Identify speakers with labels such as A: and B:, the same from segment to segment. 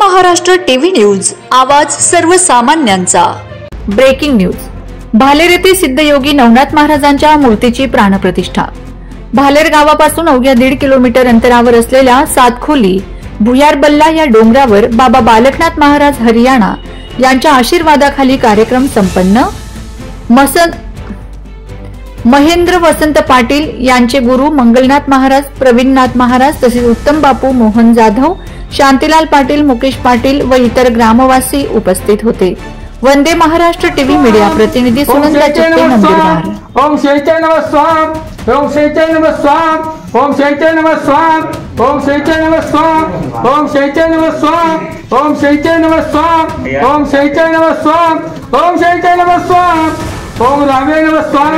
A: Maharashtra TV news, आवाज सर्वसामान्यांचा। Breaking news. भालेर येथे सिद्धयोगी नवनाथ महाराजांच्या मूर्तीची प्राणप्रतिष्ठा। भालेर गावापासून अवघ्या 1.5 किलोमीटर अंतरावर असलेल्या सातखोली भुयारबल्ला या डोंगरावर बाबा बालकनाथ महाराज हरियाणा यांच्या आशीर्वादाखाली कार्यक्रम संपन्न। महेंद्र वसंत पाटील यांचे गुरु मंगलनाथ महाराज, प्रवीणनाथ महाराज तसेच उत्तम बापू, मोहन जाधव, शांतीलाल पाटील, मुकेश पाटील व इतर ग्रामवासी उपस्थित होते। वंदे महाराष्ट्र टीव्ही मीडिया प्रतिनिधी सुनंदा चित्ते, नंदुरबार।
B: ओम शैत्य नमः स्वाम, ओम शैत्य नमः स्वाम, ओम शैत्य नमः स्वाम, ओम शैत्य नमः स्वाम, ओम शैत्य नमः स्वाम, ओम शैत्य नमः स्वाम, ओम शैत्य नमः स्वाम, ओम शैत्य नमः स्वाम, ओम रामे नमः स्वाम,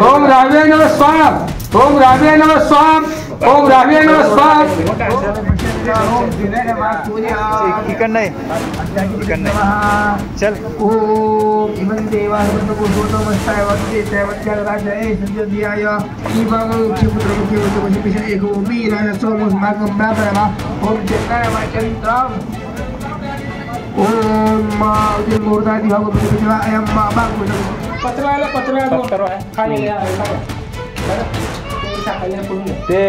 B: ओम रामे नमः स्वाम, ओम रामे नमः स्वाम, ओम रामे नमः स्वाम।
C: चल
B: ओम देवा नमस्ताय वंदे दैवत्या राजाय संजयाय ईवाम चिपुत्र एको मीरा सोमस मागम बाबा ओम जन्नाय वाचंत्रम ओम मा उदिन मोरदादी भागवत अयम मा बागु पत्र खाली
C: ते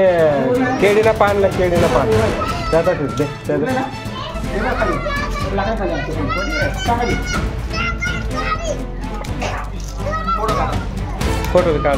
C: केळीला पान जाता दे फोटो काढ।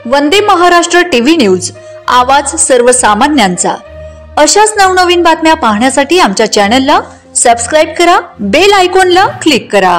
A: वंदे महाराष्ट्र टीव्ही न्यूज, आवाज सर्वसामान्यांचा। अशाच नवनवीन बातम्या पाहण्यासाठी आमच्या चॅनलला सबस्क्राइब करा, बेल आयकॉनला क्लिक करा।